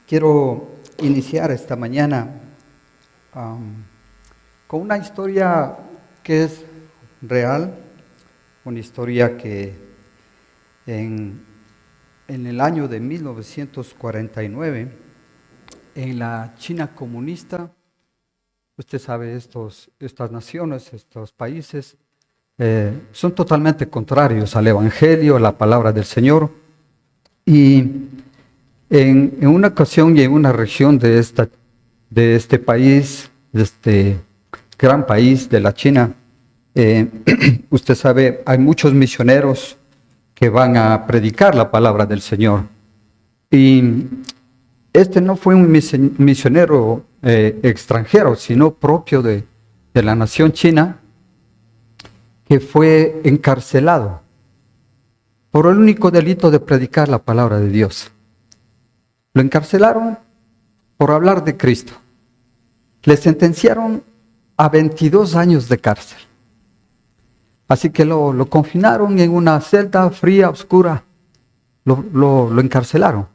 Quiero iniciar esta mañana con una historia que es real, una historia que en el año de 1949, en la China comunista, usted sabe, estas naciones, estos países, son totalmente contrarios al Evangelio, a la palabra del Señor. Y en una ocasión y en una región de este país, de este gran país de la China, usted sabe, hay muchos misioneros que van a predicar la palabra del Señor. Y este no fue un misionero extranjero, sino propio de la nación china, que fue encarcelado por el único delito de predicar la palabra de Dios. Lo encarcelaron por hablar de Cristo. Le sentenciaron a 22 años de cárcel. Así que lo confinaron en una celda fría, oscura. Lo encarcelaron.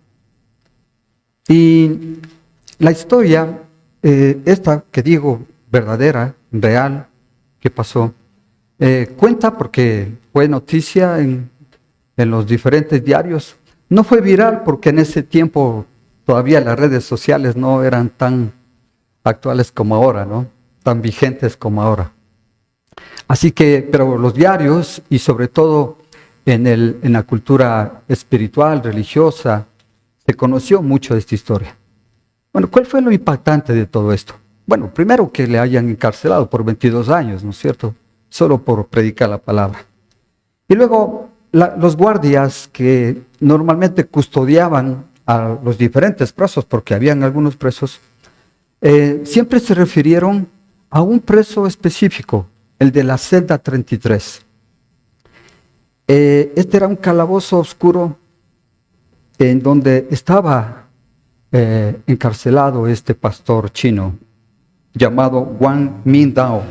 Y la historia, esta que digo, verdadera, real, que pasó, cuenta porque fue noticia en los diferentes diarios. No fue viral porque en ese tiempo todavía las redes sociales no eran tan actuales como ahora, ¿no? Tan vigentes como ahora. Así que, pero los diarios y sobre todo en la cultura espiritual, religiosa, se conoció mucho de esta historia. Bueno, ¿cuál fue lo impactante de todo esto? Bueno, primero que le hayan encarcelado por 22 años, ¿no es cierto? Solo por predicar la palabra. Y luego los guardias que normalmente custodiaban a los diferentes presos, porque habían algunos presos, siempre se refirieron a un preso específico, el de la celda 33. Este era un calabozo oscuro en donde estaba encarcelado este pastor chino llamado Wang Mingdao.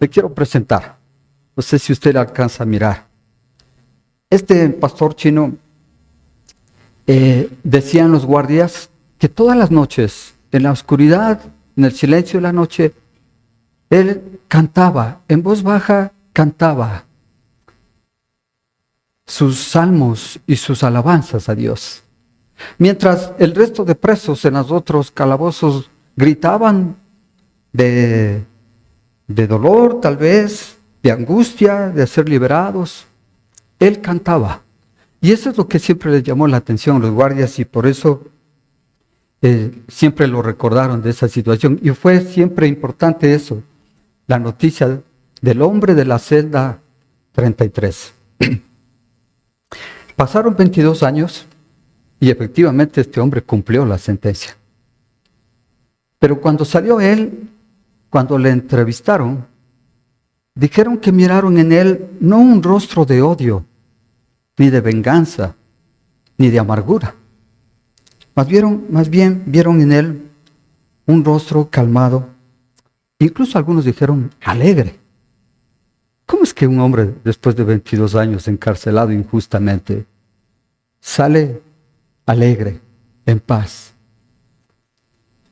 Le quiero presentar, no sé si usted le alcanza a mirar. Este pastor chino, decían los guardias que todas las noches, en la oscuridad, en el silencio de la noche, él cantaba, en voz baja cantaba sus salmos y sus alabanzas a Dios. Mientras el resto de presos en los otros calabozos gritaban de dolor, tal vez, de angustia, de ser liberados, él cantaba. Y eso es lo que siempre les llamó la atención a los guardias y por eso siempre lo recordaron de esa situación. Y fue siempre importante eso, la noticia del hombre de la celda 33. Pasaron 22 años y efectivamente este hombre cumplió la sentencia. Pero cuando salió él, cuando le entrevistaron, dijeron que miraron en él no un rostro de odio, ni de venganza, ni de amargura. Más bien vieron en él un rostro calmado. Incluso algunos dijeron alegre. ¿Cómo es que un hombre después de 22 años encarcelado injustamente sale alegre, en paz?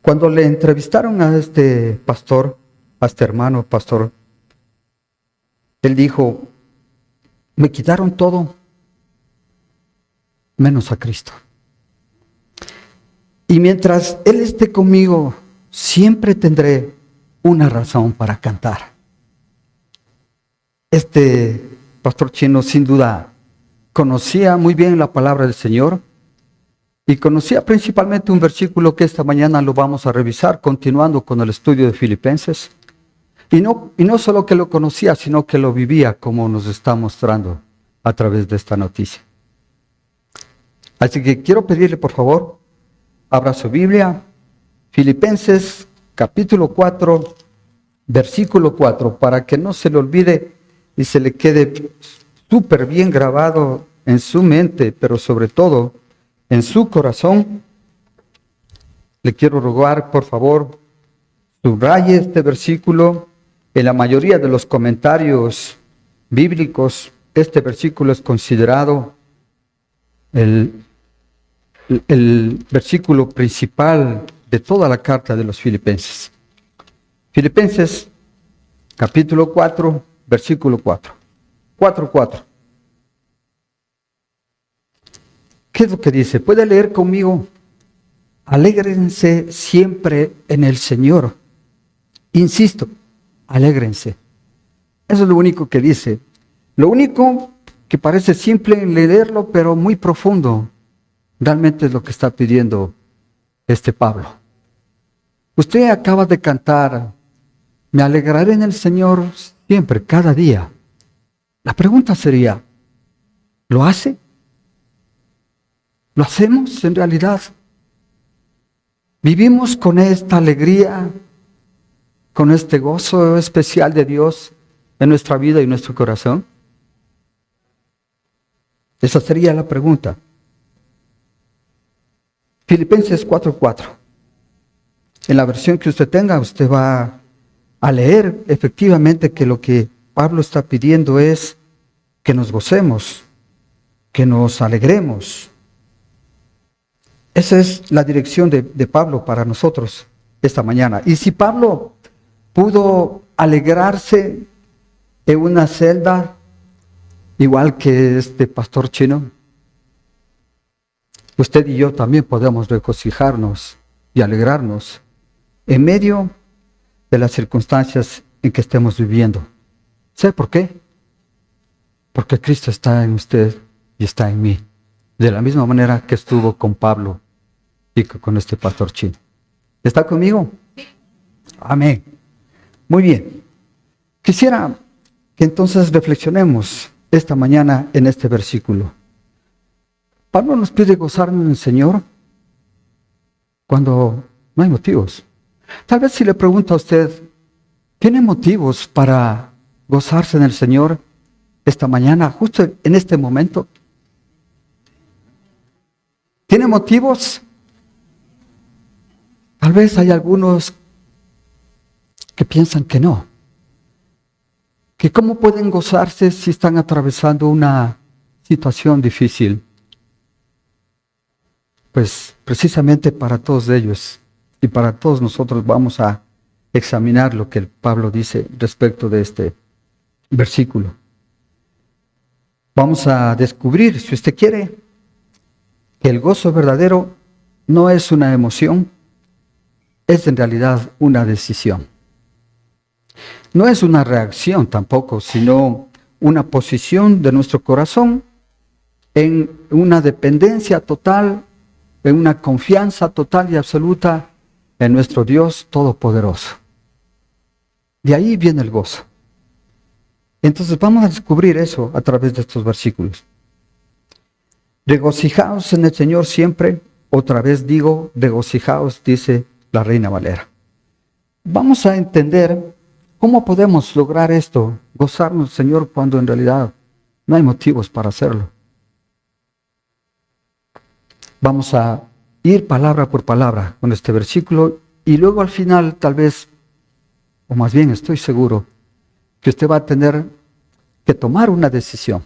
Cuando le entrevistaron a este pastor, a este hermano pastor, él dijo, me quitaron todo menos a Cristo. Y mientras Él esté conmigo, siempre tendré una razón para cantar. Este pastor chino sin duda conocía muy bien la palabra del Señor y conocía principalmente un versículo que esta mañana lo vamos a revisar, continuando con el estudio de Filipenses. Y no solo que lo conocía, sino que lo vivía como nos está mostrando a través de esta noticia. Así que quiero pedirle, por favor, abra su Biblia, Filipenses capítulo 4, versículo 4, para que no se le olvide y se le quede súper bien grabado en su mente, pero sobre todo en su corazón. Le quiero rogar, por favor, subraye este versículo. En la mayoría de los comentarios bíblicos, este versículo es considerado el el versículo principal de toda la carta de los Filipenses. Filipenses, capítulo 4, versículo 4. 4:4. ¿Qué es lo que dice? ¿Puede leer conmigo? Alégrense siempre en el Señor. Insisto, alégrense. Eso es lo único que dice. Lo único que parece simple en leerlo, pero muy profundo, realmente es lo que está pidiendo Pablo. Usted acaba de cantar, me alegraré en el Señor siempre, cada día. La pregunta sería, ¿lo hace? ¿Lo hacemos en realidad? ¿Vivimos con esta alegría, con este gozo especial de Dios en nuestra vida y nuestro corazón? Esa sería la pregunta. Filipenses 4:4. En la versión que usted tenga, usted va a leer efectivamente que lo que Pablo está pidiendo es que nos gocemos, que nos alegremos. Esa es la dirección de Pablo para nosotros esta mañana. Y si Pablo pudo alegrarse en una celda, igual que este pastor chino, usted y yo también podemos regocijarnos y alegrarnos en medio de las circunstancias en que estemos viviendo. ¿Sabe por qué? Porque Cristo está en usted y está en mí, de la misma manera que estuvo con Pablo y con este pastor chino. ¿Está conmigo? Amén. Muy bien. Quisiera que entonces reflexionemos esta mañana en este versículo. Pablo nos pide gozarnos en el Señor cuando no hay motivos. Tal vez si le pregunto a usted, ¿tiene motivos para gozarse en el Señor esta mañana, justo en este momento? ¿Tiene motivos? Tal vez hay algunos que piensan que no. Que cómo pueden gozarse si están atravesando una situación difícil. Pues precisamente para todos ellos y para todos nosotros vamos a examinar lo que Pablo dice respecto de este versículo. Vamos a descubrir, si usted quiere, que el gozo verdadero no es una emoción, es en realidad una decisión. No es una reacción tampoco, sino una posición de nuestro corazón en una dependencia total, en una confianza total y absoluta en nuestro Dios Todopoderoso. De ahí viene el gozo. Entonces vamos a descubrir eso a través de estos versículos. Regocijaos en el Señor siempre. Otra vez digo, regocijaos, dice la Reina Valera. Vamos a entender cómo podemos lograr esto, gozarnos, Señor, cuando en realidad no hay motivos para hacerlo. Vamos a ir palabra por palabra con este versículo y luego al final tal vez, o más bien estoy seguro, que usted va a tener que tomar una decisión.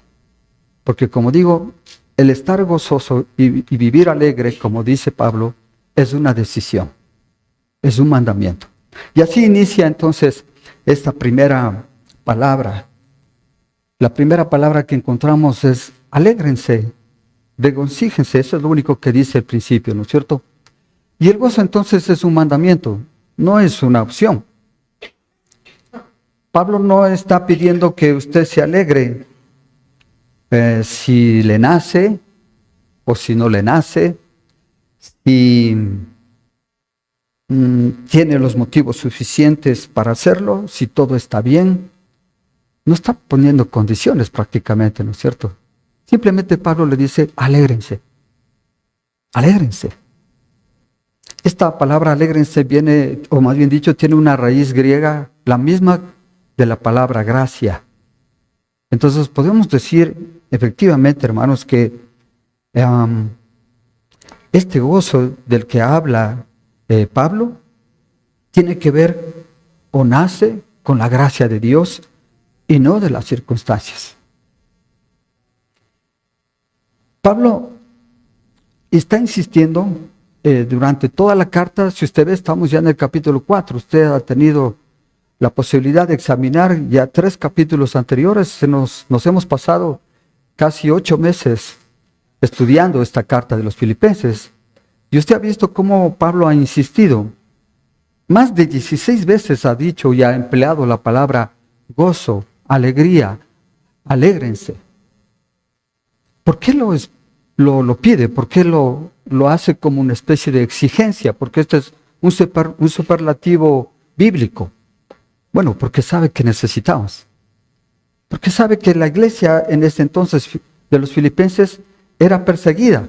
Porque como digo, el estar gozoso y vivir alegre, como dice Pablo, es una decisión, es un mandamiento. Y así inicia entonces esta primera palabra. La primera palabra que encontramos es alégrense, regocíjense, eso es lo único que dice al principio, ¿no es cierto? Y el gozo entonces es un mandamiento, no es una opción. Pablo no está pidiendo que usted se alegre si le nace o si no le nace, si tiene los motivos suficientes para hacerlo, si todo está bien. No está poniendo condiciones prácticamente, ¿no es cierto? Simplemente Pablo le dice, alégrense, alégrense. Esta palabra alégrense viene, o más bien dicho, tiene una raíz griega, la misma de la palabra gracia. Entonces podemos decir efectivamente, hermanos, que este gozo del que habla Pablo tiene que ver o nace con la gracia de Dios y no de las circunstancias. Pablo está insistiendo durante toda la carta. Si usted ve, estamos ya en el capítulo 4. Usted ha tenido la posibilidad de examinar ya 3 capítulos anteriores. Nos hemos pasado casi 8 meses estudiando esta carta de los Filipenses. Y usted ha visto cómo Pablo ha insistido. Más de 16 veces ha dicho y ha empleado la palabra gozo, alegría, alégrense. ¿Por qué lo pide? ¿Por qué lo hace como una especie de exigencia? Porque este es un superlativo bíblico. Bueno, porque sabe que necesitamos. Porque sabe que la iglesia en ese entonces de los filipenses era perseguida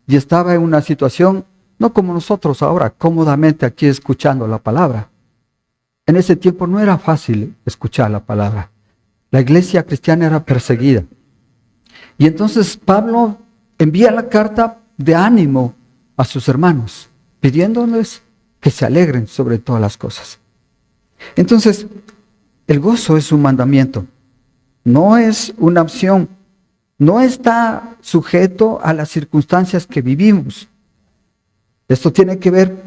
y estaba en una situación, no como nosotros ahora, cómodamente aquí escuchando la palabra. En ese tiempo no era fácil escuchar la palabra. La iglesia cristiana era perseguida. Y entonces Pablo envía la carta de ánimo a sus hermanos, pidiéndoles que se alegren sobre todas las cosas. Entonces, el gozo es un mandamiento, no es una opción, no está sujeto a las circunstancias que vivimos. Esto tiene que ver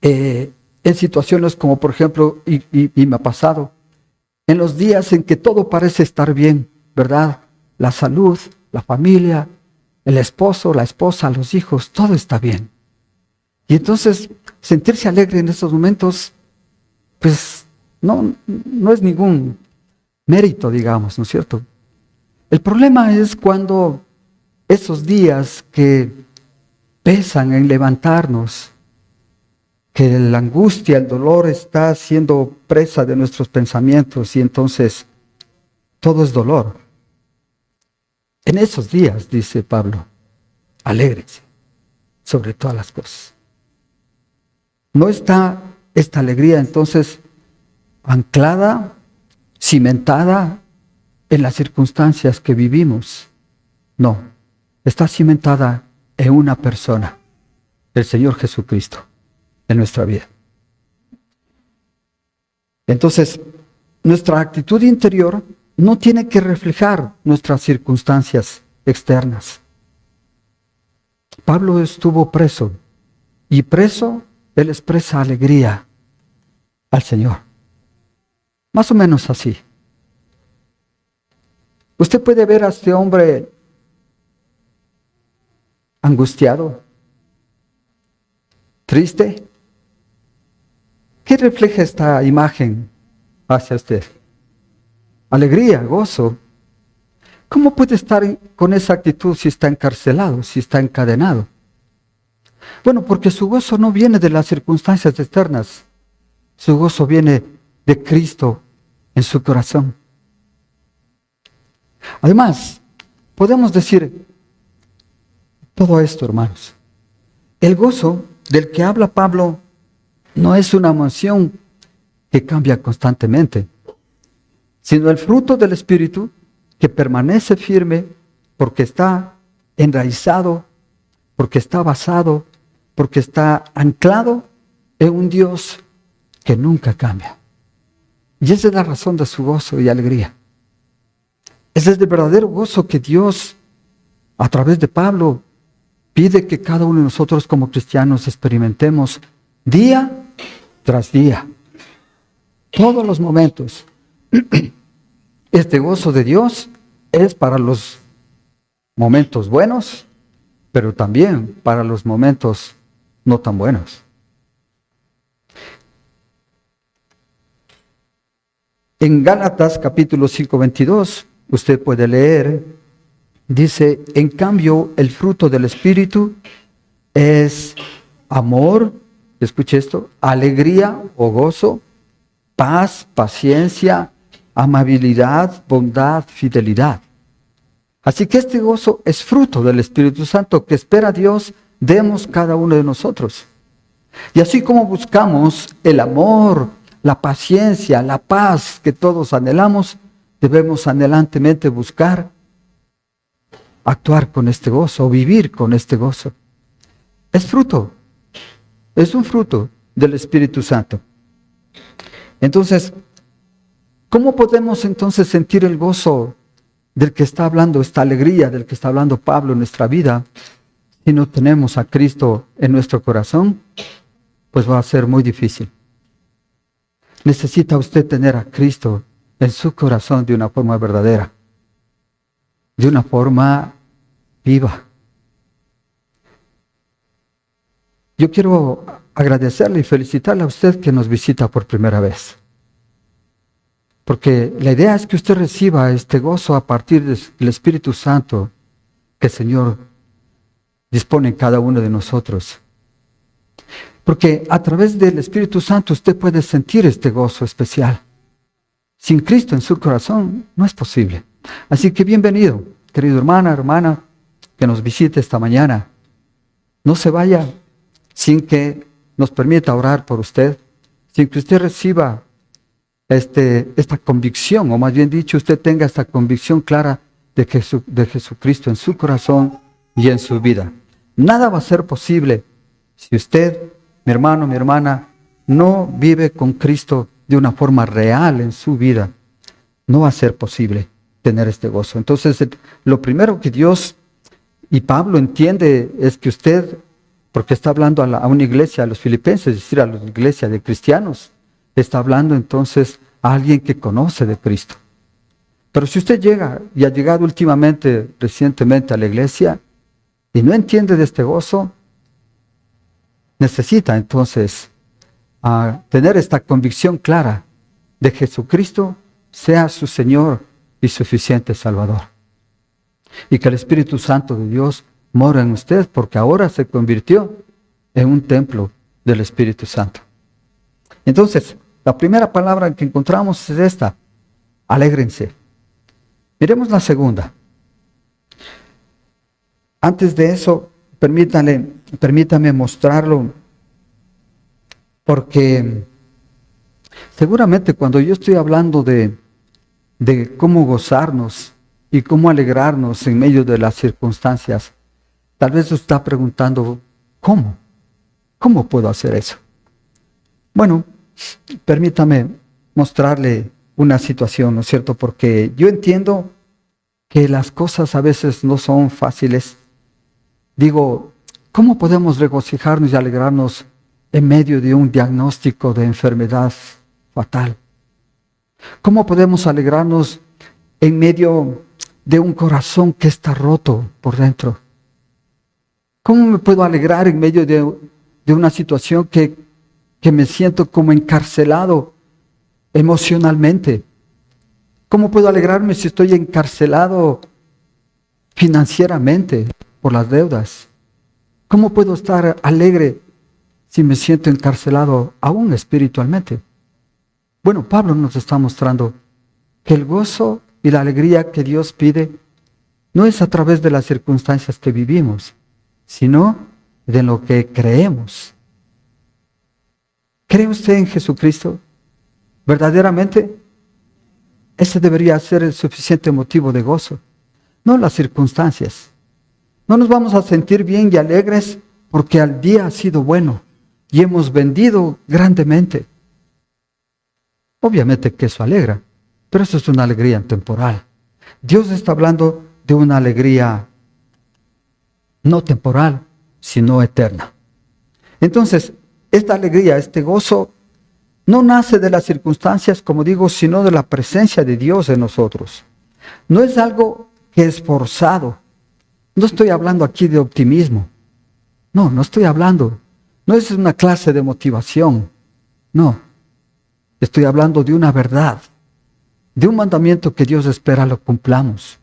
en situaciones como, por ejemplo, y me ha pasado, en los días en que todo parece estar bien, ¿verdad? La salud, la familia, el esposo, la esposa, los hijos, todo está bien. Y entonces, sentirse alegre en estos momentos, pues no es ningún mérito, digamos, ¿no es cierto? El problema es cuando esos días que pesan en levantarnos, que la angustia, el dolor está siendo presa de nuestros pensamientos y entonces todo es dolor. En esos días, dice Pablo, alégrense sobre todas las cosas. No está esta alegría entonces anclada, cimentada en las circunstancias que vivimos. No, está cimentada en una persona, el Señor Jesucristo, en nuestra vida. Entonces, nuestra actitud interior no tiene que reflejar nuestras circunstancias externas. Pablo estuvo preso, y preso él expresa alegría al Señor. Más o menos así. Usted puede ver a este hombre angustiado, triste. ¿Qué refleja esta imagen hacia usted? Alegría, gozo. ¿Cómo puede estar con esa actitud si está encarcelado, si está encadenado? Bueno, porque su gozo no viene de las circunstancias externas. Su gozo viene de Cristo en su corazón. Además, podemos decir todo esto, hermanos. El gozo del que habla Pablo no es una emoción que cambia constantemente, sino el fruto del Espíritu que permanece firme porque está enraizado, porque está basado, porque está anclado en un Dios que nunca cambia. Y esa es la razón de su gozo y alegría. Ese es el verdadero gozo que Dios, a través de Pablo, pide que cada uno de nosotros como cristianos experimentemos día tras día, todos los momentos. Este gozo de Dios es para los momentos buenos, pero también para los momentos no tan buenos. En Gálatas capítulo 5:22, usted puede leer, dice, en cambio el fruto del Espíritu es amor, escuche esto, alegría o gozo, paz, paciencia, amabilidad, bondad, fidelidad. Así que este gozo es fruto del Espíritu Santo que espera Dios demos cada uno de nosotros. Y así como buscamos el amor, la paciencia, la paz que todos anhelamos, debemos anhelantemente buscar actuar con este gozo, vivir con este gozo. Es un fruto del Espíritu Santo. Entonces, ¿cómo podemos entonces sentir el gozo del que está hablando, esta alegría del que está hablando Pablo en nuestra vida? si no tenemos a Cristo en nuestro corazón, pues va a ser muy difícil. Necesita usted tener a Cristo en su corazón de una forma verdadera, de una forma viva. Yo quiero agradecerle y felicitarle a usted que nos visita por primera vez. Porque la idea es que usted reciba este gozo a partir del Espíritu Santo que el Señor dispone en cada uno de nosotros. Porque a través del Espíritu Santo usted puede sentir este gozo especial. Sin Cristo en su corazón no es posible. Así que bienvenido, querido hermana, que nos visite esta mañana. No se vaya sin que nos permita orar por usted, sin que usted reciba esta convicción, o más bien dicho, usted tenga esta convicción clara de Jesucristo en su corazón y en su vida. Nada va a ser posible si usted, mi hermano, mi hermana, no vive con Cristo de una forma real en su vida. No va a ser posible tener este gozo. Entonces, lo primero que Dios y Pablo entiende es que usted, porque está hablando a una iglesia, a los filipenses, es decir, a la iglesia de cristianos, está hablando entonces a alguien que conoce de Cristo. Pero si usted llega y ha llegado recientemente a la iglesia y no entiende de este gozo, necesita entonces tener esta convicción clara de Jesucristo sea su Señor y suficiente Salvador. Y que el Espíritu Santo de Dios mora en usted, porque ahora se convirtió en un templo del Espíritu Santo. Entonces, la primera palabra que encontramos es esta: alégrense. Miremos la segunda. Antes de eso, permítame mostrarlo, porque seguramente cuando yo estoy hablando de cómo gozarnos y cómo alegrarnos en medio de las circunstancias, tal vez usted está preguntando, ¿cómo? ¿Cómo puedo hacer eso? Bueno, permítame mostrarle una situación, ¿no es cierto? Porque yo entiendo que las cosas a veces no son fáciles. Digo, ¿cómo podemos regocijarnos y alegrarnos en medio de un diagnóstico de enfermedad fatal? ¿Cómo podemos alegrarnos en medio de un corazón que está roto por dentro? ¿Cómo me puedo alegrar en medio de una situación que me siento como encarcelado emocionalmente? ¿Cómo puedo alegrarme si estoy encarcelado financieramente por las deudas? ¿Cómo puedo estar alegre si me siento encarcelado aún espiritualmente? Bueno, Pablo nos está mostrando que el gozo y la alegría que Dios pide no es a través de las circunstancias que vivimos, sino de lo que creemos. ¿Cree usted en Jesucristo? ¿Verdaderamente? Ese debería ser el suficiente motivo de gozo, no las circunstancias. No nos vamos a sentir bien y alegres porque el día ha sido bueno y hemos vendido grandemente. Obviamente que eso alegra, pero eso es una alegría temporal. Dios está hablando de una alegría no temporal, sino eterna. Entonces, esta alegría, este gozo, no nace de las circunstancias, como digo, sino de la presencia de Dios en nosotros. No es algo que es forzado. No estoy hablando aquí de optimismo. No estoy hablando. No es una clase de motivación. No. Estoy hablando de una verdad, de un mandamiento que Dios espera lo cumplamos.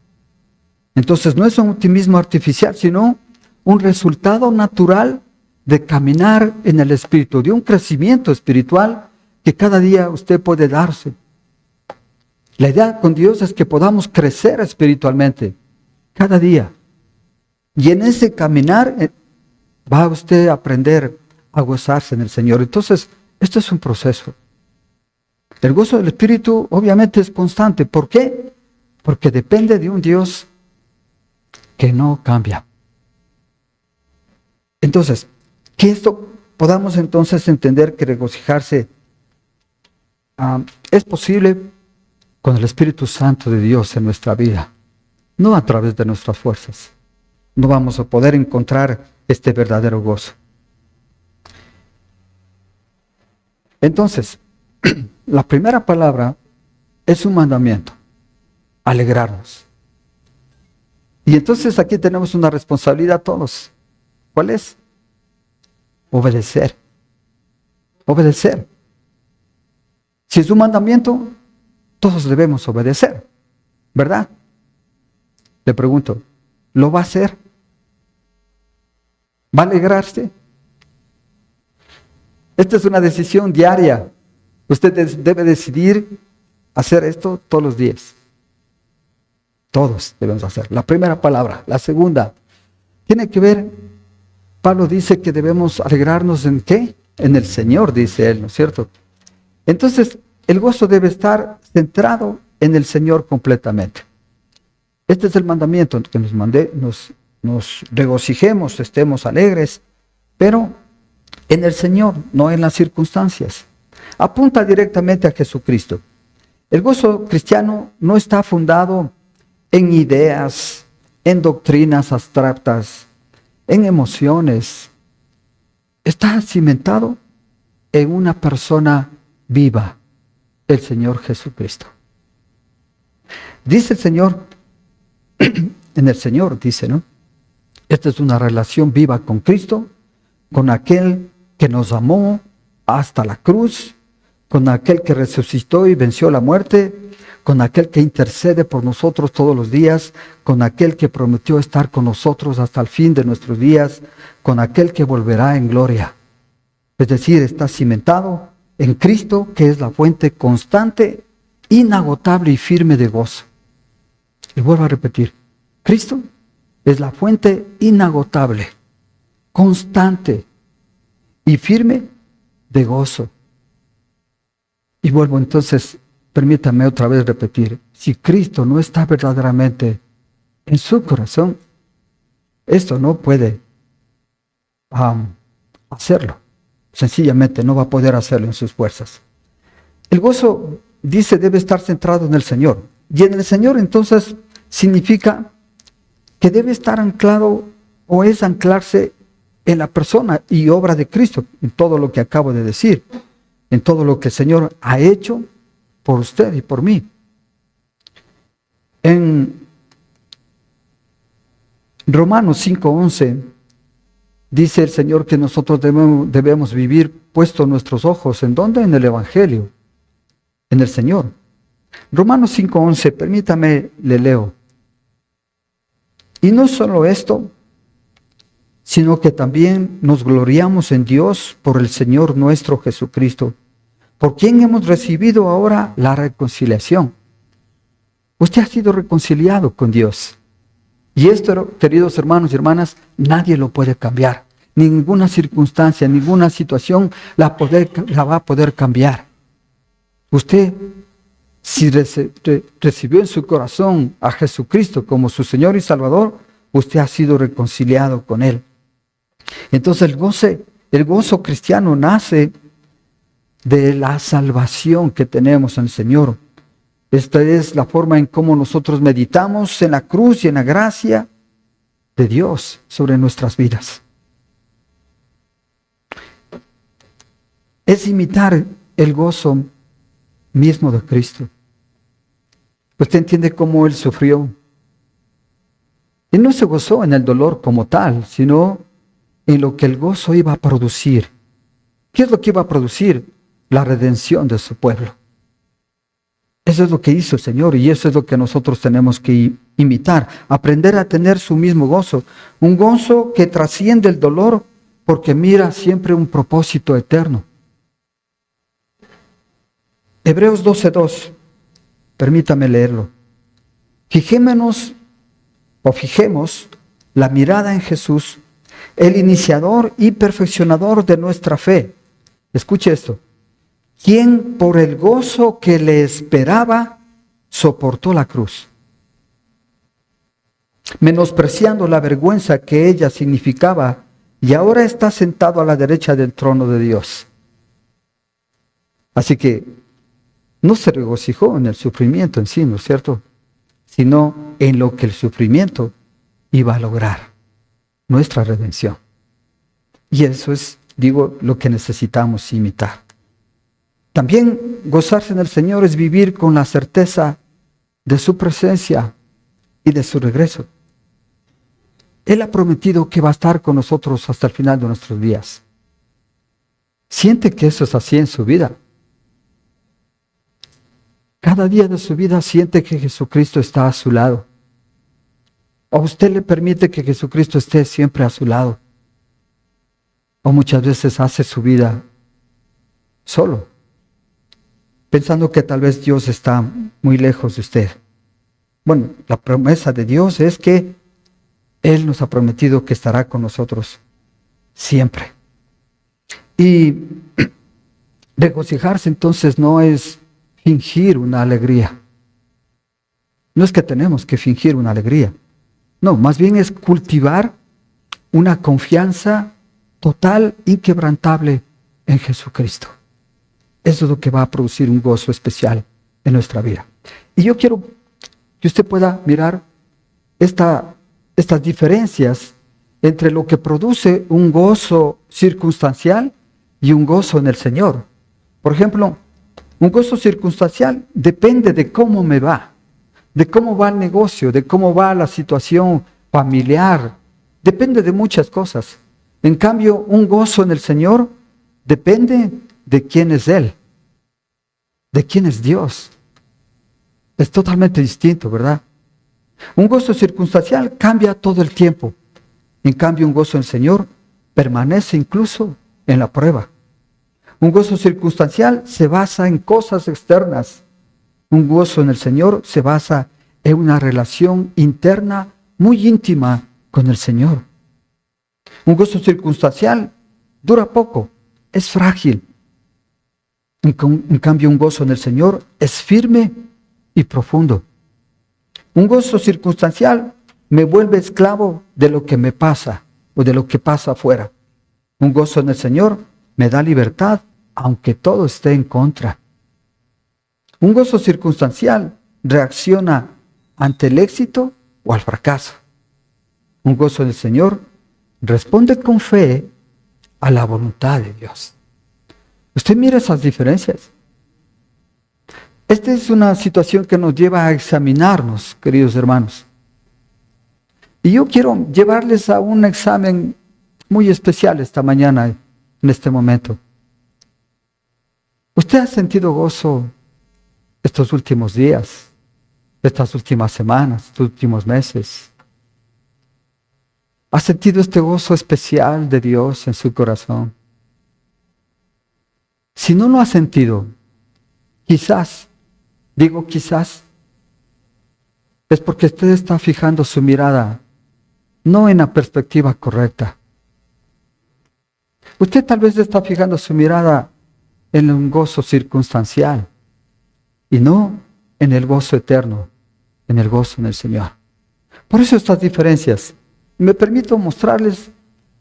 Entonces no es un optimismo artificial, sino un resultado natural de caminar en el Espíritu, de un crecimiento espiritual que cada día usted puede darse. La idea con Dios es que podamos crecer espiritualmente cada día. Y en ese caminar va usted a aprender a gozarse en el Señor. Entonces, esto es un proceso. El gozo del Espíritu obviamente es constante. ¿Por qué? Porque depende de un Dios que no cambia. Entonces, que esto podamos entonces entender que regocijarse es posible con el Espíritu Santo de Dios en nuestra vida, no a través de nuestras fuerzas. no vamos a poder encontrar este verdadero gozo. Entonces, la primera palabra es un mandamiento: alegrarnos. Y entonces aquí tenemos una responsabilidad todos. ¿Cuál es? Obedecer. Obedecer. Si es un mandamiento, todos debemos obedecer, ¿verdad? Le pregunto, ¿lo va a hacer? ¿Va a alegrarse? Esta es una decisión diaria. Usted debe decidir hacer esto todos los días. Todos debemos hacer. La primera palabra. La segunda, tiene que ver, Pablo dice que debemos alegrarnos ¿en qué? En el Señor, dice él, ¿no es cierto? Entonces, el gozo debe estar centrado en el Señor completamente. Este es el mandamiento que nos regocijemos, estemos alegres, pero en el Señor, no en las circunstancias. Apunta directamente a Jesucristo. El gozo cristiano no está fundado en ideas, en doctrinas abstractas, en emociones. Está cimentado en una persona viva, el Señor Jesucristo. Dice el Señor, en el Señor dice, ¿no? Esta es una relación viva con Cristo, con aquel que nos amó hasta la cruz, con aquel que resucitó y venció la muerte, con aquel que intercede por nosotros todos los días, con aquel que prometió estar con nosotros hasta el fin de nuestros días, con aquel que volverá en gloria. Es decir, está cimentado en Cristo, que es la fuente constante, inagotable y firme de gozo. Y vuelvo a repetir, Cristo es la fuente inagotable, constante y firme de gozo. Y vuelvo entonces, permítame otra vez repetir, si Cristo no está verdaderamente en su corazón, esto no puede hacerlo. Sencillamente no va a poder hacerlo en sus fuerzas. El gozo, dice, debe estar centrado en el Señor. Y en el Señor entonces significa que debe estar anclado o es anclarse en la persona y obra de Cristo, en todo lo que acabo de decir, en todo lo que el Señor ha hecho por usted y por mí. En Romanos 5:11 dice el Señor que nosotros debemos vivir puestos nuestros ojos, ¿en dónde? En el Evangelio, en el Señor. Romanos 5:11, permítame, le leo. Y no solo esto, sino que también nos gloriamos en Dios por el Señor nuestro Jesucristo, por quien hemos recibido ahora la reconciliación. Usted ha sido reconciliado con Dios. Y esto, queridos hermanos y hermanas, nadie lo puede cambiar. Ninguna circunstancia, ninguna situación la va a poder cambiar. Usted, si recibió en su corazón a Jesucristo como su Señor y Salvador, usted ha sido reconciliado con Él. Entonces el gozo cristiano nace de la salvación que tenemos en el Señor. Esta es la forma en cómo nosotros meditamos en la cruz y en la gracia de Dios sobre nuestras vidas. Es imitar el gozo mismo de Cristo. Usted entiende cómo Él sufrió. Él no se gozó en el dolor como tal, sino en lo que el gozo iba a producir. ¿Qué es lo que iba a producir? La redención de su pueblo. Eso es lo que hizo el Señor y eso es lo que nosotros tenemos que imitar. Aprender a tener su mismo gozo. Un gozo que trasciende el dolor porque mira siempre un propósito eterno. Hebreos 12:2. Permítame leerlo. Fijemos la mirada en Jesús, el iniciador y perfeccionador de nuestra fe. Escuche esto. Quien por el gozo que le esperaba soportó la cruz, menospreciando la vergüenza que ella significaba, y ahora está sentado a la derecha del trono de Dios. Así que no se regocijó en el sufrimiento en sí, ¿no es cierto? Sino en lo que el sufrimiento iba a lograr. nuestra redención. Y eso es, digo, lo que necesitamos imitar. También gozarse en el Señor es vivir con la certeza de su presencia y de su regreso. Él ha prometido que va a estar con nosotros hasta el final de nuestros días. ¿Siente que eso es así en su vida? Cada día de su vida siente que Jesucristo está a su lado. ¿O usted le permite que Jesucristo esté siempre a su lado? ¿O muchas veces hace su vida solo, pensando que tal vez Dios está muy lejos de usted? Bueno, la promesa de Dios es que Él nos ha prometido que estará con nosotros siempre. Y regocijarse entonces no es fingir una alegría. No es que tenemos que fingir una alegría. No, más bien es cultivar una confianza total, inquebrantable en Jesucristo. Eso es lo que va a producir un gozo especial en nuestra vida. Y yo quiero que usted pueda mirar estas diferencias entre lo que produce un gozo circunstancial y un gozo en el Señor. Por ejemplo, un gozo circunstancial depende de cómo me va, de cómo va el negocio, de cómo va la situación familiar. Depende de muchas cosas. En cambio, un gozo en el Señor depende de quién es Él, de quién es Dios. Es totalmente distinto, ¿verdad? Un gozo circunstancial cambia todo el tiempo. En cambio, un gozo en el Señor permanece incluso en la prueba. Un gozo circunstancial se basa en cosas externas. Un gozo en el Señor se basa en una relación interna muy íntima con el Señor. Un gozo circunstancial dura poco, es frágil. En cambio, un gozo en el Señor es firme y profundo. Un gozo circunstancial me vuelve esclavo de lo que me pasa o de lo que pasa afuera. Un gozo en el Señor me da libertad, aunque todo esté en contra. Un gozo circunstancial reacciona ante el éxito o al fracaso. Un gozo en el Señor responde con fe a la voluntad de Dios. Usted mira esas diferencias. Esta es una situación que nos lleva a examinarnos, queridos hermanos. Y yo quiero llevarles a un examen muy especial esta mañana, en este momento. ¿Usted ha sentido gozo estos últimos días, estas últimas semanas, estos últimos meses? ¿Ha sentido este gozo especial de Dios en su corazón? Si no lo ha sentido, quizás, digo quizás, es porque usted está fijando su mirada no en la perspectiva correcta. Usted tal vez está fijando su mirada en un gozo circunstancial y no en el gozo eterno, en el gozo en el Señor. Por eso estas diferencias. Me permito mostrarles,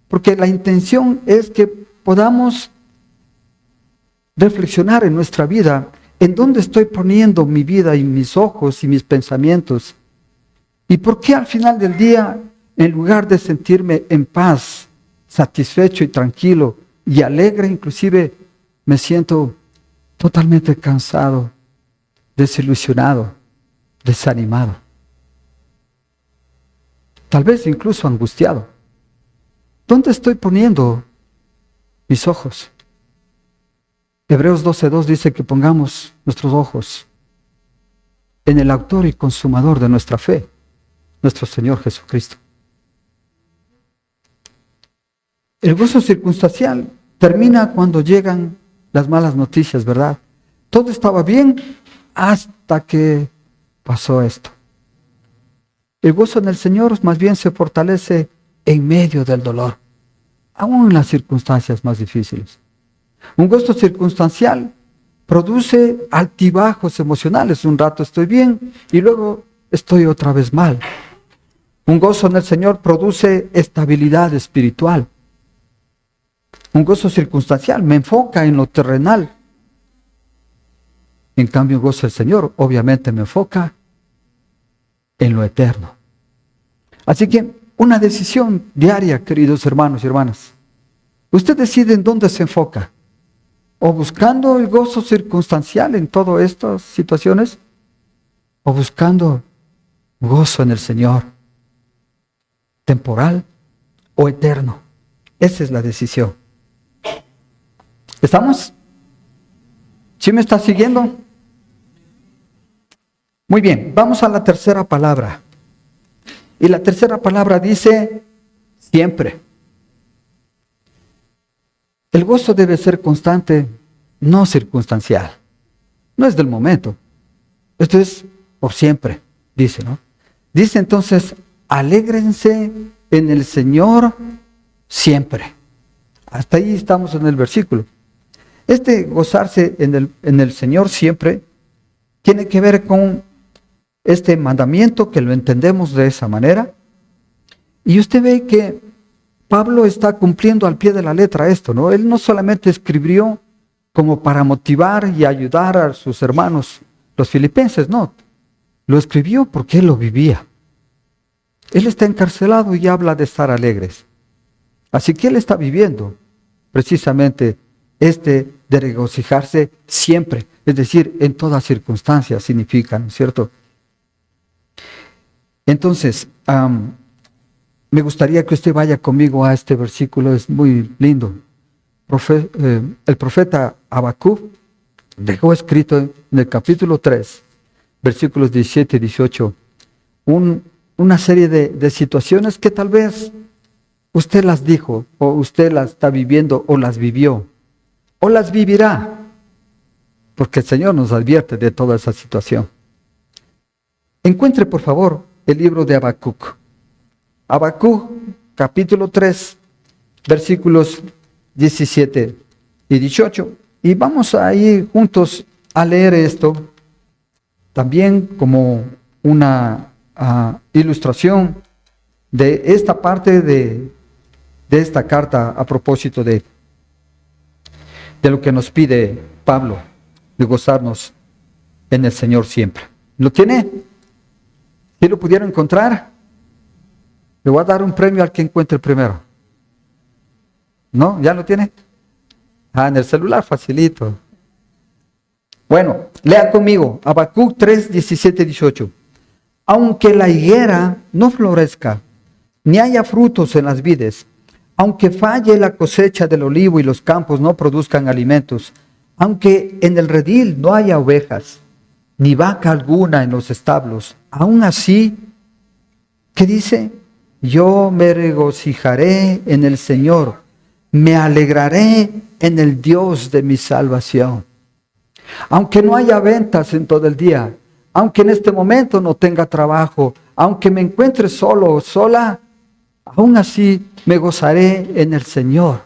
porque la intención es que podamos reflexionar en nuestra vida, en dónde estoy poniendo mi vida y mis ojos y mis pensamientos. Y por qué al final del día, en lugar de sentirme en paz, satisfecho y tranquilo y alegre, inclusive me siento totalmente cansado, desilusionado, desanimado. Tal vez incluso angustiado. ¿Dónde estoy poniendo mis ojos? Hebreos 12:2 dice que pongamos nuestros ojos en el autor y consumador de nuestra fe, nuestro Señor Jesucristo. El gozo circunstancial termina cuando llegan las malas noticias, ¿verdad? Todo estaba bien hasta que pasó esto. El gozo en el Señor más bien se fortalece en medio del dolor, aún en las circunstancias más difíciles. Un gozo circunstancial produce altibajos emocionales. Un rato estoy bien y luego estoy otra vez mal. Un gozo en el Señor produce estabilidad espiritual. Un gozo circunstancial me enfoca en lo terrenal. En cambio, un gozo del Señor obviamente me enfoca en lo eterno. Así que una decisión diaria, queridos hermanos y hermanas. Usted decide en dónde se enfoca. O buscando el gozo circunstancial en todas estas situaciones, o buscando gozo en el Señor, temporal o eterno. Esa es la decisión. ¿Estamos? ¿Sí me está siguiendo? Muy bien, vamos a la tercera palabra. Y la tercera palabra dice siempre. El gozo debe ser constante, no circunstancial. No es del momento. Esto es por siempre, dice, ¿no? Dice entonces, alégrense en el Señor siempre. Hasta ahí estamos en el versículo. Este gozarse en el Señor siempre tiene que ver con este mandamiento, que lo entendemos de esa manera. Y usted ve que Pablo está cumpliendo al pie de la letra esto, ¿no? Él no solamente escribió como para motivar y ayudar a sus hermanos, los filipenses, no. Lo escribió porque él lo vivía. Él está encarcelado y habla de estar alegres. Así que él está viviendo precisamente de regocijarse siempre, es decir, en todas circunstancias significa, ¿no es cierto? Entonces, me gustaría que usted vaya conmigo a este versículo, es muy lindo. El profeta Habacuc dejó escrito en el capítulo 3, versículos 17 y 18, una serie de situaciones que tal vez usted las dijo, o usted las está viviendo, o las vivió, o las vivirá, porque el Señor nos advierte de toda esa situación. Encuentre, por favor, el libro de Habacuc. Habacuc, capítulo 3, versículos 17 y 18. Y vamos a ir juntos a leer esto, también como una ilustración de esta parte de esta carta a propósito de lo que nos pide Pablo, de gozarnos en el Señor siempre. ¿Lo tiene? ¿Sí lo pudieron encontrar? Le voy a dar un premio al que encuentre primero. ¿No? ¿Ya lo tiene? En el celular facilito. Bueno, lea conmigo, Habacuc 3, 17, 18. Aunque la higuera no florezca, ni haya frutos en las vides, aunque falle la cosecha del olivo y los campos no produzcan alimentos, aunque en el redil no haya ovejas, ni vaca alguna en los establos, aún así, ¿qué dice? Yo me regocijaré en el Señor, me alegraré en el Dios de mi salvación. Aunque no haya ventas en todo el día, aunque en este momento no tenga trabajo, aunque me encuentre solo o sola, aún así me gozaré en el Señor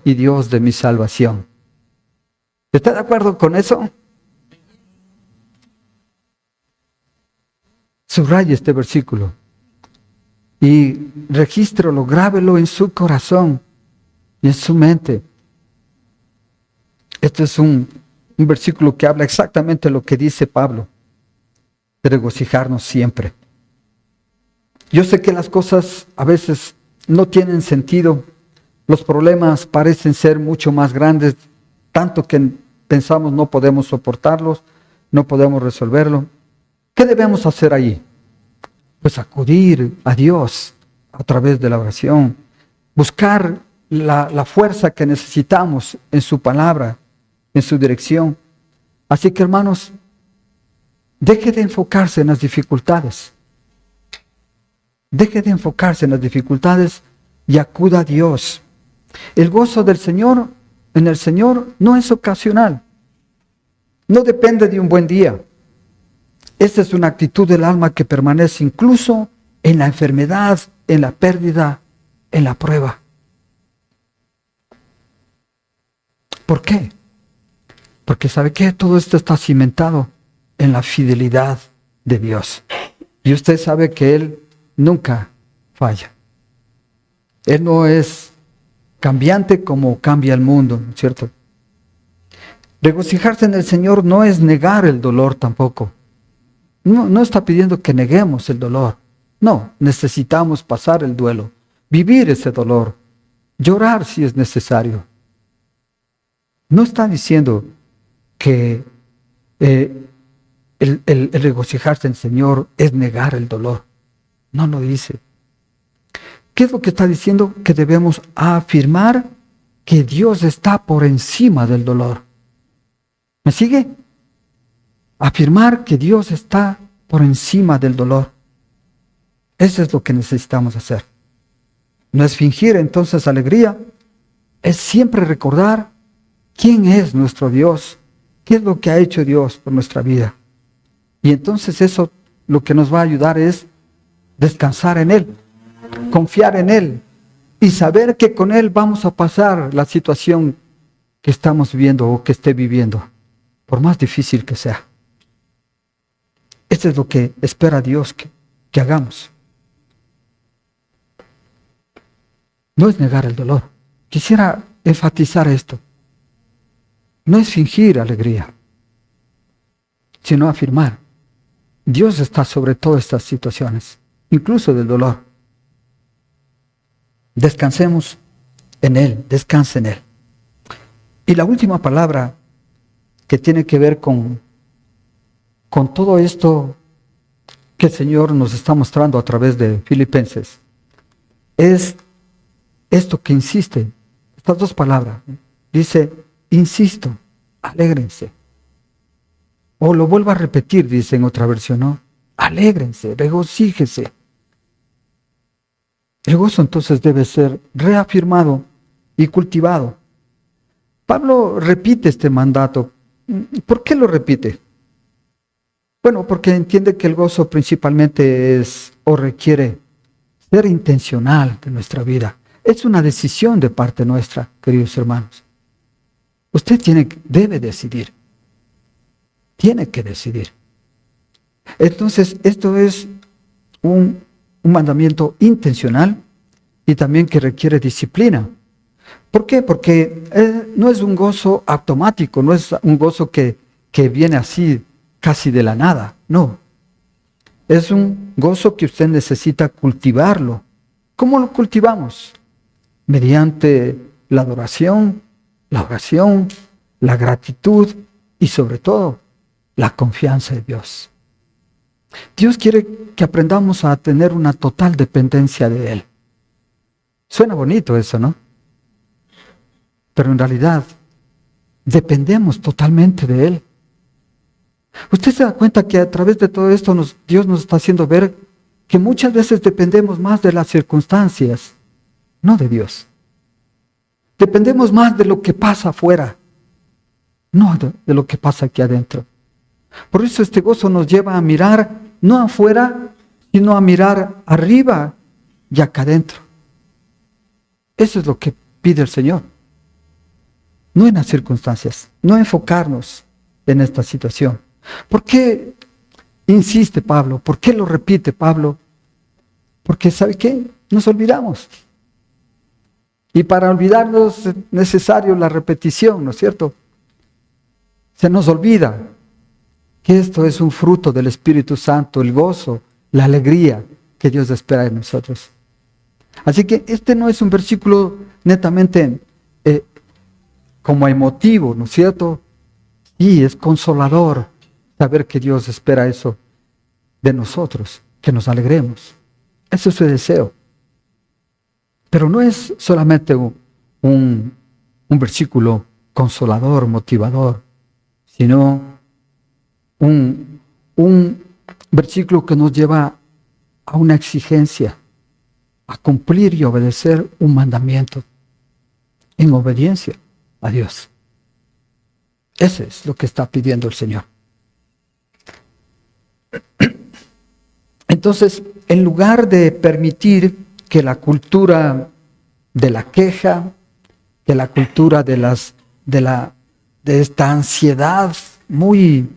y Dios de mi salvación. ¿Está de acuerdo con eso? Subraye este versículo y regístrelo, grábelo en su corazón y en su mente. Este es un versículo que habla exactamente lo que dice Pablo, de regocijarnos siempre. Yo sé que las cosas a veces no tienen sentido, los problemas parecen ser mucho más grandes, tanto que pensamos no podemos soportarlos, no podemos resolverlo. ¿Qué debemos hacer ahí? Pues acudir a Dios a través de la oración, buscar la fuerza que necesitamos en su palabra, en su dirección. Así que, hermanos, deje de enfocarse en las dificultades. Deje de enfocarse en las dificultades y acuda a Dios. El gozo del Señor, en el Señor, no es ocasional. No depende de un buen día. Esta es una actitud del alma que permanece incluso en la enfermedad, en la pérdida, en la prueba. ¿Por qué? Porque ¿sabe qué? Todo esto está cimentado en la fidelidad de Dios. Y usted sabe que Él nunca falla. Él no es cambiante como cambia el mundo, ¿no es cierto? Regocijarse en el Señor no es negar el dolor tampoco. No está pidiendo que neguemos el dolor. No, necesitamos pasar el duelo, vivir ese dolor, llorar si es necesario. No está diciendo que el regocijarse en el Señor es negar el dolor. No lo dice. ¿Qué es lo que está diciendo? Que debemos afirmar que Dios está por encima del dolor. ¿Me sigue? Afirmar que Dios está por encima del dolor. Eso es lo que necesitamos hacer. No es fingir entonces alegría, es siempre recordar quién es nuestro Dios, qué es lo que ha hecho Dios por nuestra vida. Y entonces eso lo que nos va a ayudar es descansar en Él, confiar en Él y saber que con Él vamos a pasar la situación que estamos viviendo o que esté viviendo, por más difícil que sea. Eso es lo que espera Dios que hagamos. No es negar el dolor. Quisiera enfatizar esto. No es fingir alegría, sino afirmar. Dios está sobre todas estas situaciones, incluso del dolor. Descansemos en Él, descanse en Él. Y la última palabra que tiene que ver con todo esto que el Señor nos está mostrando a través de Filipenses, es esto que insiste, estas dos palabras. Dice, insisto, alégrense. O lo vuelvo a repetir, dice en otra versión, ¿no? Alégrense, regocíjese. El gozo entonces debe ser reafirmado y cultivado. Pablo repite este mandato. ¿Por qué lo repite? Bueno, porque entiende que el gozo principalmente es o requiere ser intencional de nuestra vida. Es una decisión de parte nuestra, queridos hermanos. Usted debe decidir. Tiene que decidir. Entonces, esto es un mandamiento intencional y también que requiere disciplina. ¿Por qué? Porque no es un gozo automático, no es un gozo que viene así casi de la nada, no. Es un gozo que usted necesita cultivarlo. ¿Cómo lo cultivamos? Mediante la adoración, la oración, la gratitud y sobre todo la confianza en Dios. Dios quiere que aprendamos a tener una total dependencia de Él. Suena bonito eso, ¿no? Pero en realidad dependemos totalmente de Él. Usted se da cuenta que a través de todo esto Dios nos está haciendo ver que muchas veces dependemos más de las circunstancias, no de Dios. Dependemos más de lo que pasa afuera, no de lo que pasa aquí adentro. Por eso este gozo nos lleva a mirar no afuera, sino a mirar arriba y acá adentro. Eso es lo que pide el Señor. No en las circunstancias, no enfocarnos en esta situación. ¿Por qué insiste Pablo? ¿Por qué lo repite Pablo? Porque ¿sabe qué? Nos olvidamos. Y para olvidarnos es necesario la repetición, ¿no es cierto? Se nos olvida que esto es un fruto del Espíritu Santo, el gozo, la alegría que Dios espera de nosotros. Así que este no es un versículo netamente como emotivo, ¿no es cierto? Y es consolador saber que Dios espera eso de nosotros, que nos alegremos. Ese es su deseo. Pero no es solamente un versículo consolador, motivador, sino un versículo que nos lleva a una exigencia, a cumplir y obedecer un mandamiento en obediencia a Dios. Ese es lo que está pidiendo el Señor. Entonces, en lugar de permitir que la cultura de la queja, que la cultura de esta ansiedad muy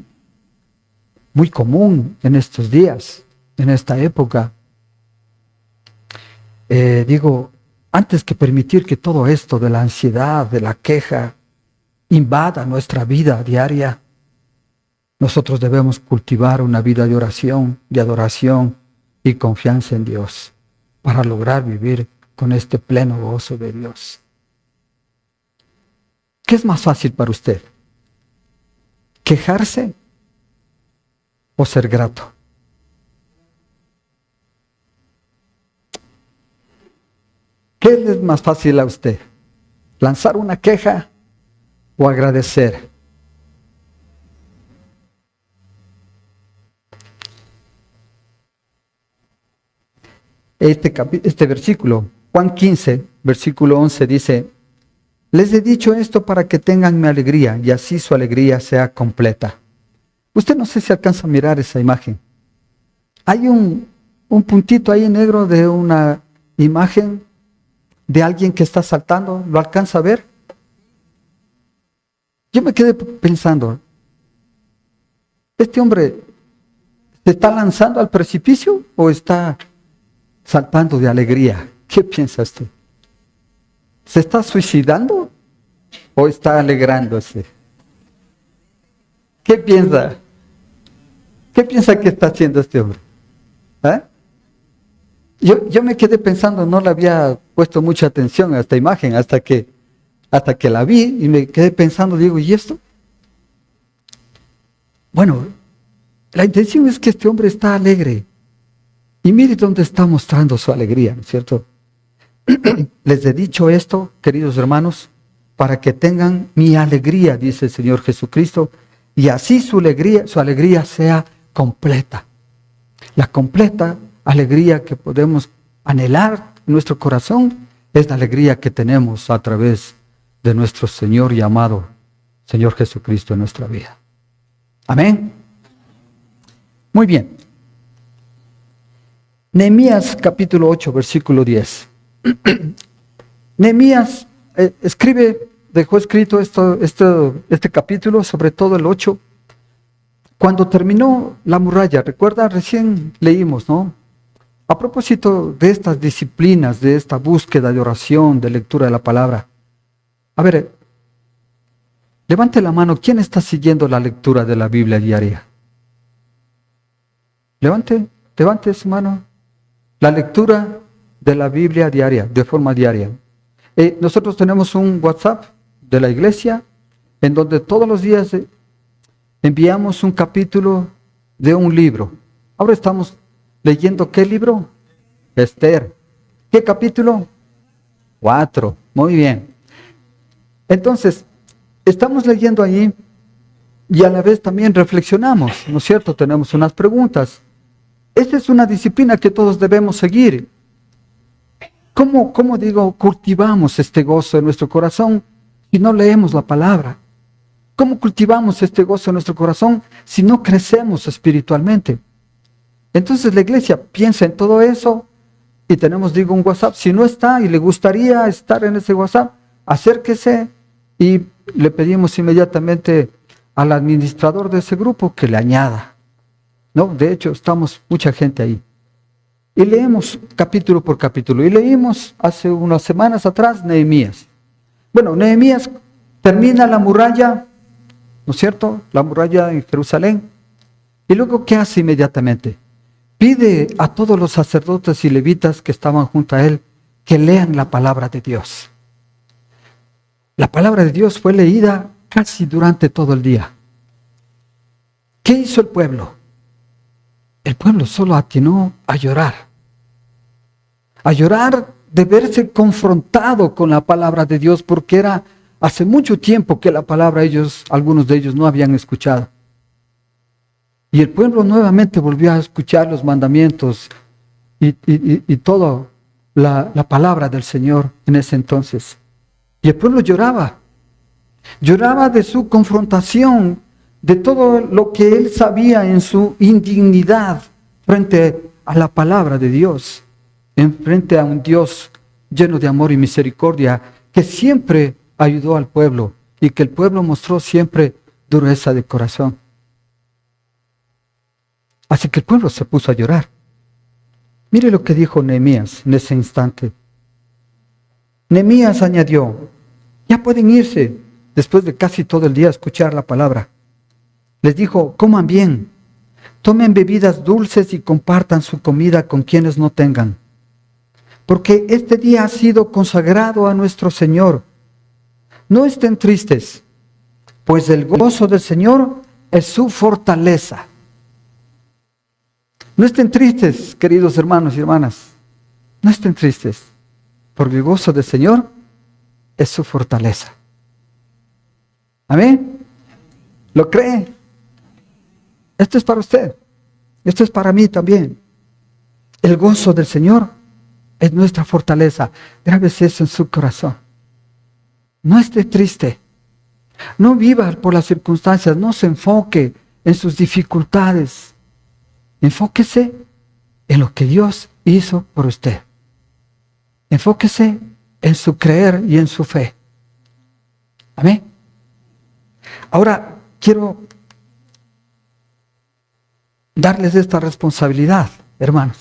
común en estos días, en esta época, antes que permitir que todo esto de la ansiedad, de la queja, invada nuestra vida diaria, nosotros debemos cultivar una vida de oración, de adoración, y confianza en Dios para lograr vivir con este pleno gozo de Dios. ¿Qué es más fácil para usted? ¿Quejarse o ser grato? ¿Qué es más fácil a usted? ¿Lanzar una queja o agradecer? Este versículo, Juan 15, versículo 11 dice: les he dicho esto para que tengan mi alegría y así su alegría sea completa. Usted no sé si alcanza a mirar esa imagen. Hay un puntito ahí negro de una imagen de alguien que está saltando. ¿Lo alcanza a ver? Yo me quedé pensando, ¿este hombre se está lanzando al precipicio o está saltando de alegría? ¿Qué piensa usted? ¿Se está suicidando o está alegrándose? ¿Qué piensa? ¿Qué piensa que está haciendo este hombre? ¿Eh? Yo me quedé pensando, no le había puesto mucha atención a esta imagen hasta que la vi y me quedé pensando, digo, ¿y esto? Bueno, la intención es que este hombre está alegre. Y mire dónde está mostrando su alegría, ¿no es cierto? Les he dicho esto, queridos hermanos, para que tengan mi alegría, dice el Señor Jesucristo, y así su alegría sea completa. La completa alegría que podemos anhelar en nuestro corazón es la alegría que tenemos a través de nuestro Señor y amado Señor Jesucristo en nuestra vida. Amén. Muy bien. Nehemías capítulo 8, versículo 10. Nehemías dejó escrito este capítulo, sobre todo el 8, cuando terminó la muralla. Recuerda, recién leímos, ¿no? A propósito de estas disciplinas, de esta búsqueda de oración, de lectura de la palabra. A ver, levante la mano, ¿quién está siguiendo la lectura de la Biblia diaria? Levante su mano. La lectura de la Biblia diaria, de forma diaria. Nosotros tenemos un WhatsApp de la iglesia en donde todos los días enviamos un capítulo de un libro. Ahora estamos leyendo ¿qué libro? Esther. ¿Qué capítulo? 4. Muy bien. Entonces, estamos leyendo ahí y a la vez también reflexionamos, ¿no es cierto? Tenemos unas preguntas. Esta es una disciplina que todos debemos seguir. ¿Cómo cultivamos este gozo en nuestro corazón si no leemos la palabra? ¿Cómo cultivamos este gozo en nuestro corazón si no crecemos espiritualmente? Entonces la iglesia piensa en todo eso y tenemos, un WhatsApp. Si no está y le gustaría estar en ese WhatsApp, acérquese y le pedimos inmediatamente al administrador de ese grupo que le añada. No, de hecho, estamos mucha gente ahí. Y leemos capítulo por capítulo. Y leímos hace unas semanas atrás Nehemías. Bueno, Nehemías termina la muralla, ¿no es cierto? La muralla en Jerusalén. Y luego, ¿qué hace inmediatamente? Pide a todos los sacerdotes y levitas que estaban junto a él que lean la palabra de Dios. La palabra de Dios fue leída casi durante todo el día. ¿Qué hizo el pueblo? El pueblo solo atinó a llorar de verse confrontado con la palabra de Dios, porque era hace mucho tiempo que la palabra algunos de ellos no habían escuchado. Y el pueblo nuevamente volvió a escuchar los mandamientos y toda la palabra del Señor en ese entonces. Y el pueblo lloraba de su confrontación, de todo lo que él sabía en su indignidad frente a la palabra de Dios, frente a un Dios lleno de amor y misericordia, que siempre ayudó al pueblo y que el pueblo mostró siempre dureza de corazón. Así que el pueblo se puso a llorar. Mire lo que dijo Nehemías en ese instante. Nehemías añadió: ya pueden irse, después de casi todo el día escuchar la palabra. Les dijo: coman bien, Tomen bebidas dulces y compartan su comida con quienes no tengan. Porque este día ha sido consagrado a nuestro Señor. No estén tristes, pues el gozo del Señor es su fortaleza. No estén tristes, queridos hermanos y hermanas. No estén tristes, porque el gozo del Señor es su fortaleza. ¿Amén? ¿Lo cree? Esto es para usted. Esto es para mí también. El gozo del Señor es nuestra fortaleza. Grábese eso en su corazón. No esté triste. No viva por las circunstancias. No se enfoque en sus dificultades. Enfóquese en lo que Dios hizo por usted. Enfóquese en su creer y en su fe. Amén. Ahora quiero darles esta responsabilidad, hermanos.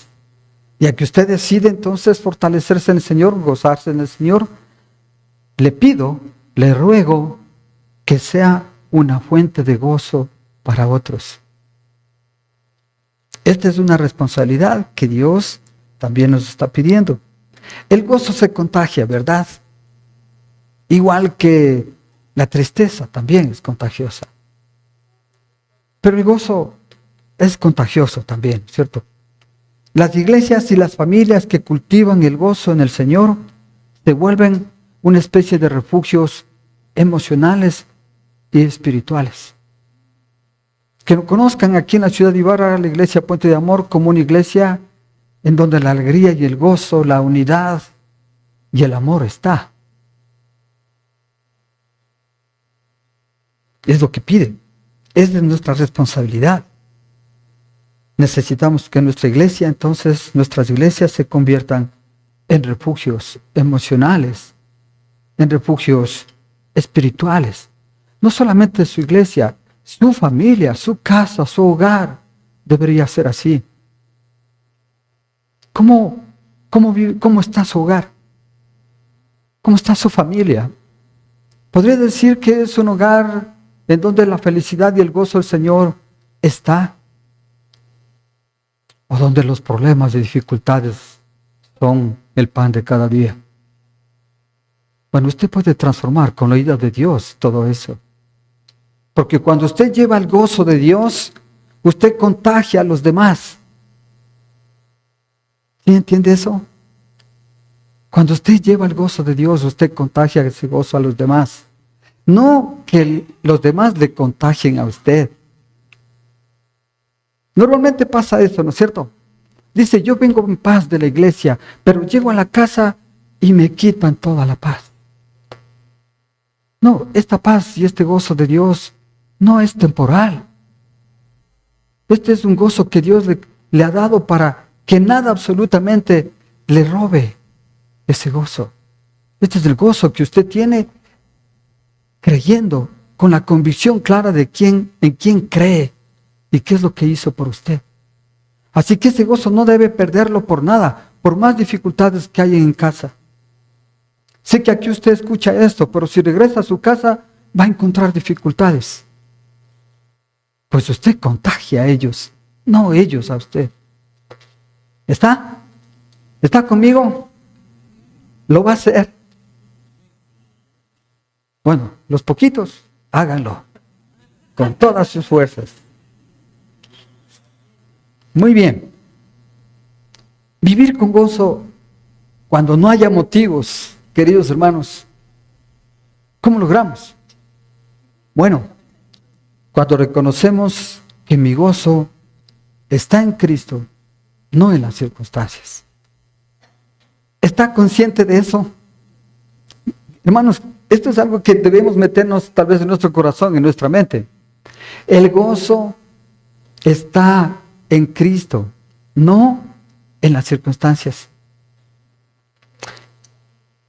Y a que usted decide entonces fortalecerse en el Señor, gozarse en el Señor, le pido, le ruego que sea una fuente de gozo para otros. Esta es una responsabilidad que Dios también nos está pidiendo. El gozo se contagia, ¿verdad? Igual que la tristeza también es contagiosa. Pero el gozo es contagioso también, ¿cierto? Las iglesias y las familias que cultivan el gozo en el Señor se vuelven una especie de refugios emocionales y espirituales. Que lo conozcan aquí en la ciudad de Ibarra, la iglesia Puente de Amor, como una iglesia en donde la alegría y el gozo, la unidad y el amor está. Es lo que pide. Es de nuestra responsabilidad. Necesitamos que nuestra iglesia, entonces, nuestras iglesias se conviertan en refugios emocionales, en refugios espirituales. No solamente su iglesia, su familia, su casa, su hogar debería ser así. ¿Cómo está su hogar? ¿Cómo está su familia? ¿Podría decir que es un hogar en donde la felicidad y el gozo del Señor está? ¿O donde los problemas y dificultades son el pan de cada día? Bueno, usted puede transformar con la ayuda de Dios todo eso. Porque cuando usted lleva el gozo de Dios, usted contagia a los demás. ¿Sí entiende eso? Cuando usted lleva el gozo de Dios, usted contagia ese gozo a los demás. No que los demás le contagien a usted. Normalmente pasa eso, ¿no es cierto? Dice, yo vengo en paz de la iglesia, pero llego a la casa y me quitan toda la paz. No, esta paz y este gozo de Dios no es temporal. Este es un gozo que Dios le ha dado para que nada absolutamente le robe ese gozo. Este es el gozo que usted tiene creyendo, con la convicción clara de en quién cree y qué es lo que hizo por usted. Así que ese gozo no debe perderlo por nada, por más dificultades que haya en casa. Sé que aquí usted escucha esto, pero si regresa a su casa va a encontrar dificultades. Pues usted contagia a ellos, no ellos a usted. ¿Está? ¿Está conmigo? Lo va a hacer. Bueno, los poquitos, háganlo con todas sus fuerzas. Muy bien. Vivir con gozo cuando no haya motivos, queridos hermanos. ¿Cómo logramos? Bueno, cuando reconocemos que mi gozo está en Cristo, no en las circunstancias. ¿Está consciente de eso? Hermanos, esto es algo que debemos meternos tal vez en nuestro corazón, en nuestra mente. El gozo está en Cristo, no en las circunstancias.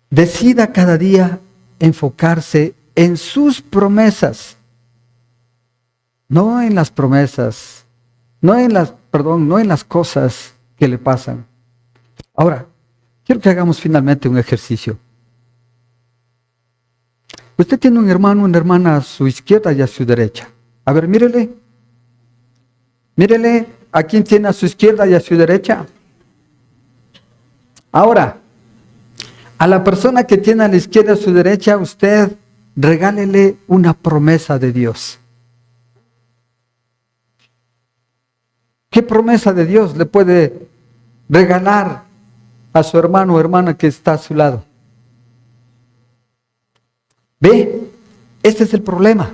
Decida cada día enfocarse en sus promesas, no en las promesas, no en las cosas que le pasan. Ahora, quiero que hagamos finalmente un ejercicio. Usted tiene un hermano, una hermana a su izquierda y a su derecha. A ver, mírele. Mírele a quién tiene a su izquierda y a su derecha. Ahora, a la persona que tiene a la izquierda y a su derecha, usted regálele una promesa de Dios. ¿Qué promesa de Dios le puede regalar a su hermano o hermana que está a su lado? ¿Ve? Este es el problema.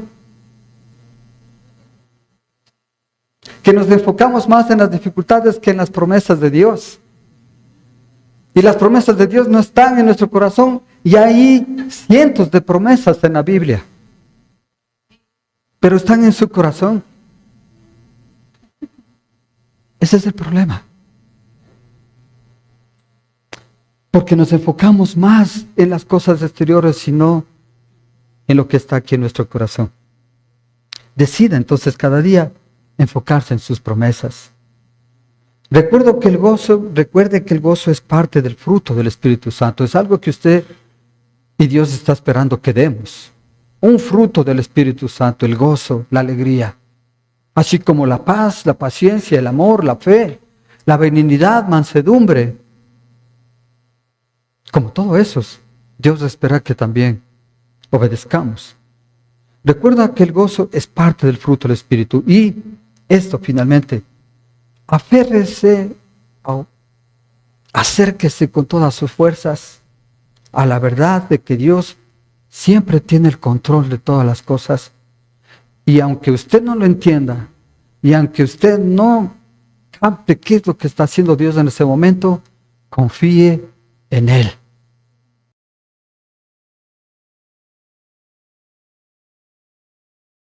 Que nos enfocamos más en las dificultades que en las promesas de Dios. Y las promesas de Dios no están en nuestro corazón. Y hay cientos de promesas en la Biblia. Pero están en su corazón. Ese es el problema. Porque nos enfocamos más en las cosas exteriores y no en lo que está aquí en nuestro corazón. Decida entonces cada día enfocarse en sus promesas. Recuerde que el gozo es parte del fruto del Espíritu Santo. Es algo que usted y Dios está esperando que demos. Un fruto del Espíritu Santo, el gozo, la alegría. Así como la paz, la paciencia, el amor, la fe, la benignidad, mansedumbre. Como todo eso, Dios espera que también obedezcamos. Recuerda que el gozo es parte del fruto del Espíritu. Y esto finalmente, aférrese, acérquese con todas sus fuerzas a la verdad de que Dios siempre tiene el control de todas las cosas. Y aunque usted no lo entienda, y aunque usted no capte qué es lo que está haciendo Dios en ese momento, confíe en Él.